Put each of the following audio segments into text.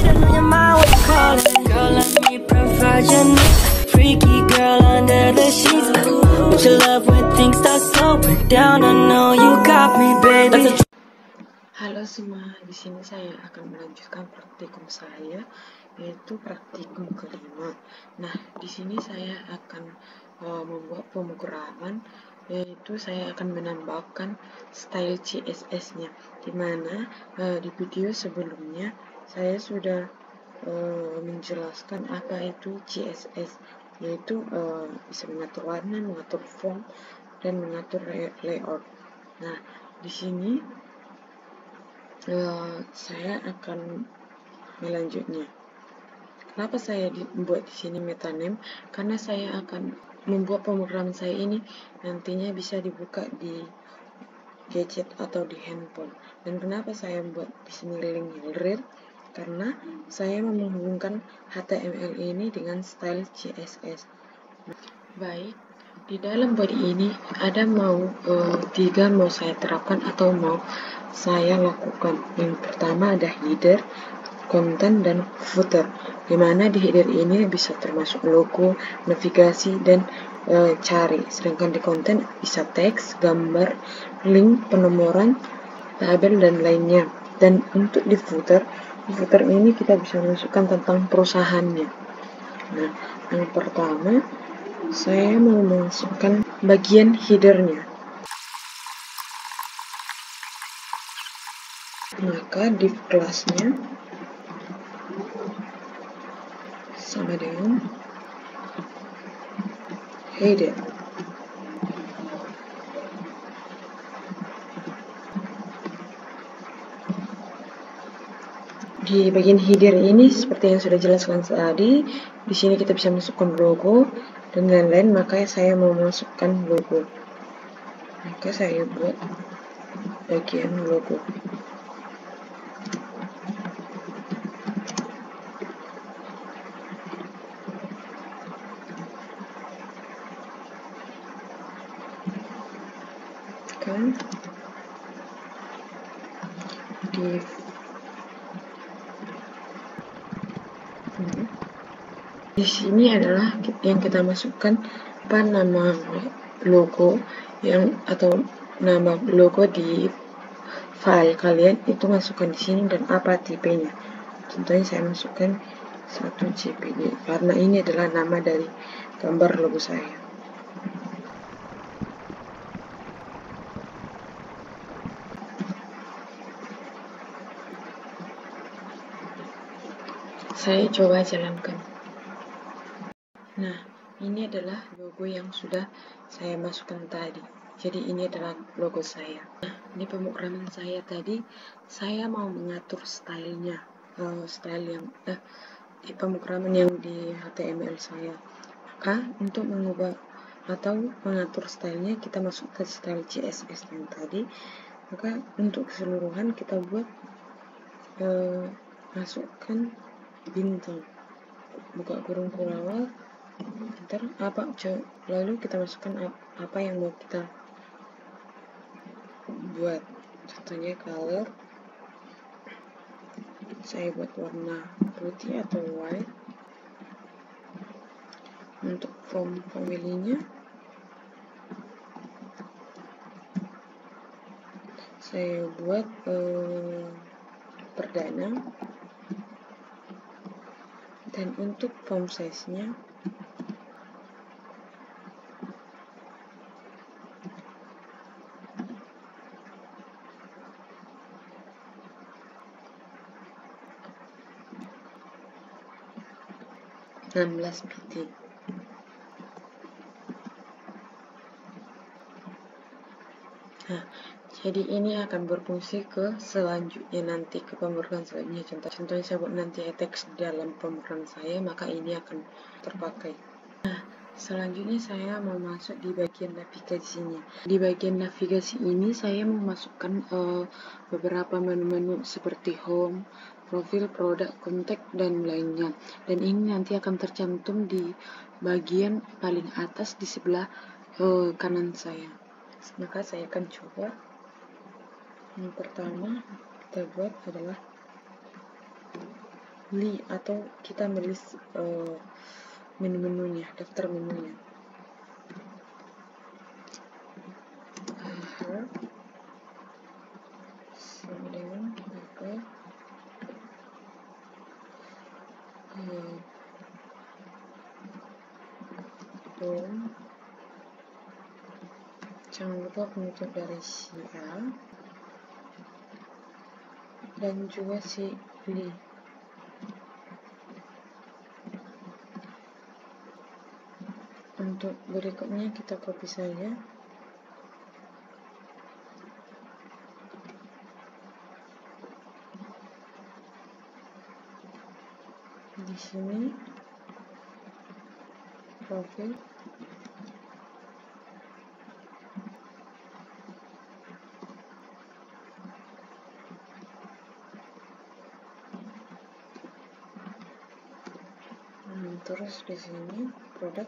Should've known your mind was calling. Girl, let me provide your needs. Freaky girl under the sheets. But your love when things start slowing down. I know you got me, baby. Halo semua, di sini saya akan melanjutkan praktikum saya, yaitu praktikum kelima. Nah, di sini saya akan membuat pemrograman, yaitu saya akan menambahkan style CSS-nya. Dimana di video sebelumnya saya sudah menjelaskan apa itu CSS, yaitu bisa mengatur warna, mengatur font, dan mengatur layout. Nah, di sini saya akan melanjutnya. Kenapa saya membuat di sini metaname? Karena saya akan membuat pemrograman saya ini nantinya bisa dibuka di gadget atau di handphone. Dan kenapa saya membuat di sini link real? Karena saya mau menghubungkan HTML ini dengan style CSS. Baik, di dalam body ini ada tiga mau saya terapkan atau mau saya lakukan. Yang pertama ada header, konten, dan footer. Dimana di header ini bisa termasuk logo, navigasi, dan cari. Sedangkan di konten bisa teks, gambar, link, penomoran, tabel, dan lainnya. Dan untuk di footer ini kita bisa masukkan tentang perusahaannya. Nah, yang pertama saya mau masukkan bagian headernya. Maka div kelasnya sama dengan header. Di bagian header ini seperti yang sudah jelaskan tadi, di sini kita bisa masukkan logo dan lain-lain. Maka saya mau masukkan logo. Maka saya buat bagian logo. Di sini adalah yang kita masukkan apa nama logo atau nama logo di file kalian itu masukkan di sini dan apa tipenya. Contohnya saya masukkan 1 JPG karena ini adalah nama dari gambar logo saya. Saya coba jalankan. Nah, ini adalah logo yang sudah saya masukkan tadi. Jadi ini adalah logo saya. Nah, di pemrograman saya tadi, saya mau mengatur stylenya, di pemrograman yang di HTML saya. Maka untuk mengubah atau mengatur stylenya, kita masuk ke style CSS yang tadi. Maka untuk keseluruhan kita buat masukkan bintang, buka kurung awal. Lalu kita masukkan apa yang mau kita buat. Contohnya color, saya buat warna putih atau white. Untuk family-nya saya buat perdana. Dan untuk font size-nya PT. Nah, jadi ini akan berfungsi ke selanjutnya nanti, ke pemrograman selanjutnya. Contohnya saya buat nanti teks dalam pemrograman saya, maka ini akan terpakai. Nah, selanjutnya saya mau masuk di bagian navigasinya. Di bagian navigasi ini saya mau masukkan beberapa menu-menu seperti home, profil, produk, kontak, dan lainnya. Dan ini nanti akan tercantum di bagian paling atas di sebelah kanan saya. Maka saya akan coba. Yang pertama kita buat adalah atau kita menulis menu-menunya, daftar menunya. Sama dengan apa? Jangan lupa penutup dari si A dan juga si Li. Untuk berikutnya kita copy saja. Di sini profil, terus di sini produk,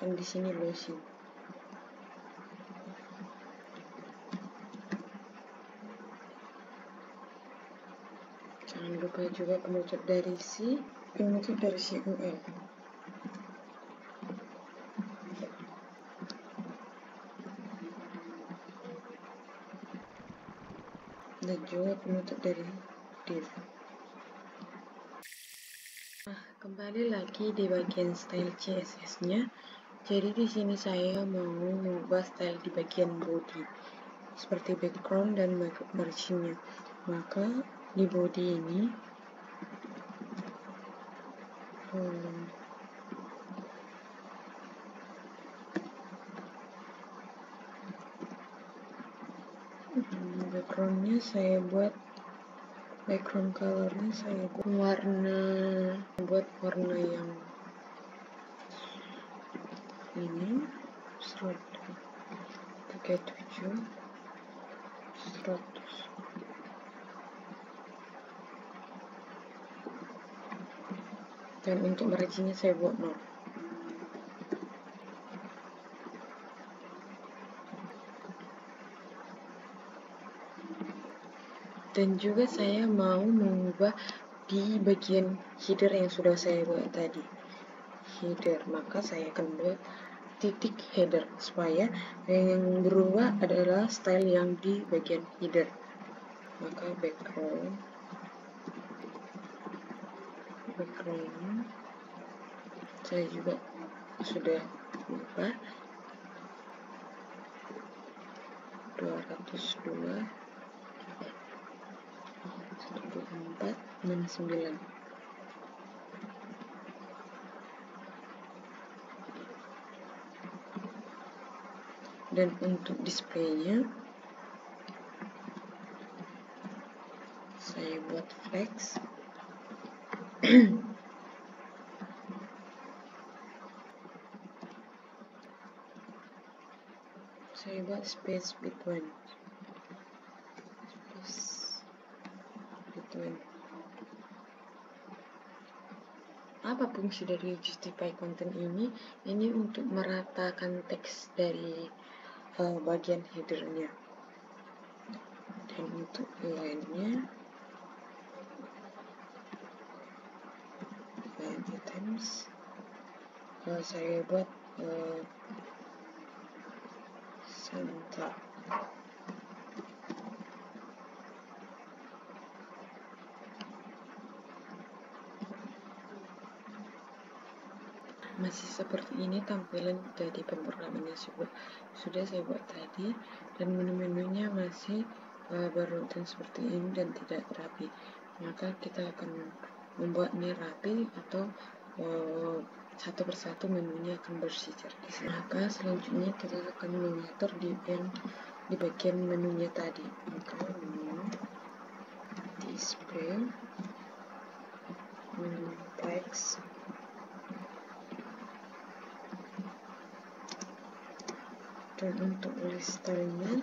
dan di sini lotion. Jangan lupa juga penutup dari si UL. Dan juga penutup dari div. Kembali lagi di bagian style CSS-nya. Jadi di sini saya mau mengubah style di bagian body, seperti background dan margin-nya. Maka di body ini background-nya saya buat, background color-nya saya buat warna yang ini 37 100. Dan untuk marginnya saya buat 0. Dan juga saya mau mengubah di bagian header yang sudah saya buat tadi, header. Maka saya akan buat titik header supaya yang berubah adalah style yang di bagian header. Maka background saya juga sudah ubah 202 1469. Dan untuk displaynya saya buat flex. Saya buat space between. Apa fungsi dari justify content ini? Ini untuk meratakan teks dari bagian headernya. Dan untuk line-nya, line items, saya buat center. Masih seperti ini tampilan dari pemrogramannya sudah saya buat tadi, dan menu-menunya masih berurutan seperti ini dan tidak rapi. Maka kita akan membuatnya rapi atau satu persatu menunya akan bersih. Maka selanjutnya kita akan mengatur di bagian menunya tadi. Maka menu display, text, dan untuk listanya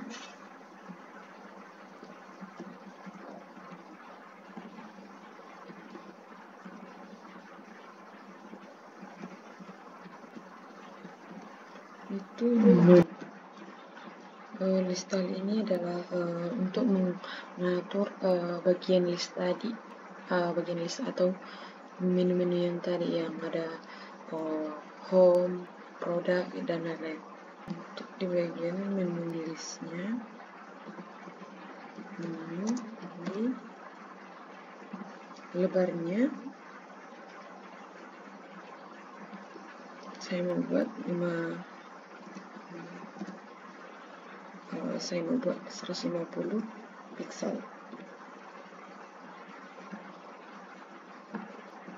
Itu list tali ini adalah untuk mengatur bagian list tadi, bagian list atau menu-menu yang tadi yang ada home, produk, dan lain-lain. Untuk di bagian menu listnya, menu ini lebarnya saya membuat 150 pixel.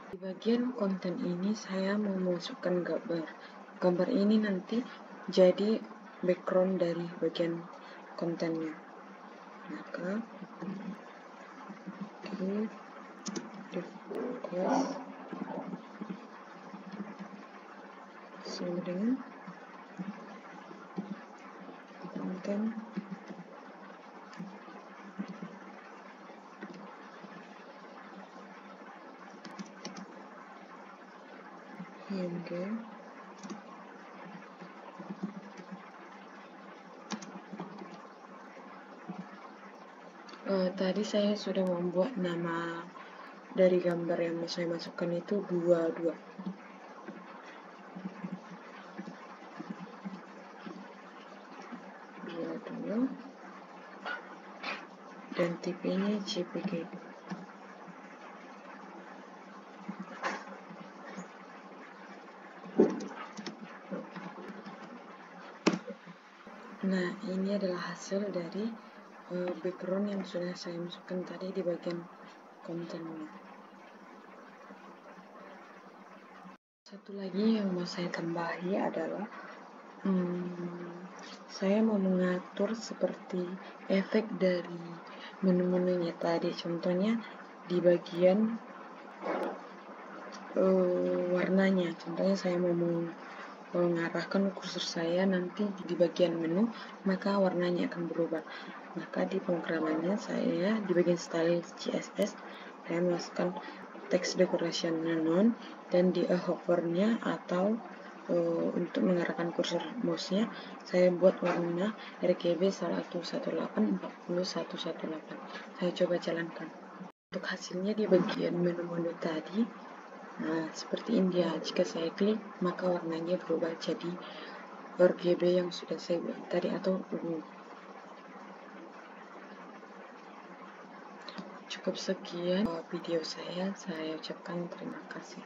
Di bagian konten ini saya mau masukkan gambar. Gambar ini nanti jadi background dari bagian kontennya. Maka di request sama dengan konten IMG tadi saya sudah membuat nama dari gambar yang mau saya masukkan itu 22. Dan tipenya JPG. Nah, ini adalah hasil dari background yang sudah saya masukkan tadi di bagian kontennya. Satu lagi yang mau saya tambahi adalah saya mau mengatur seperti efek dari menu-menunya tadi. Contohnya di bagian warnanya. Contohnya saya mau mengarahkan kursor saya nanti di bagian menu, maka warnanya akan berubah. Maka di pemrogramannya saya di bagian style CSS saya masukkan text decoration none, dan di hovernya atau untuk mengarahkan kursor mouse-nya saya buat warna RGB 1184018. Saya coba jalankan. Untuk hasilnya di bagian menu-menu tadi, nah seperti ini dia. Jika saya klik maka warnanya berubah jadi RGB yang sudah saya buat tadi atau ungu. Cukup sekian video saya ucapkan terima kasih.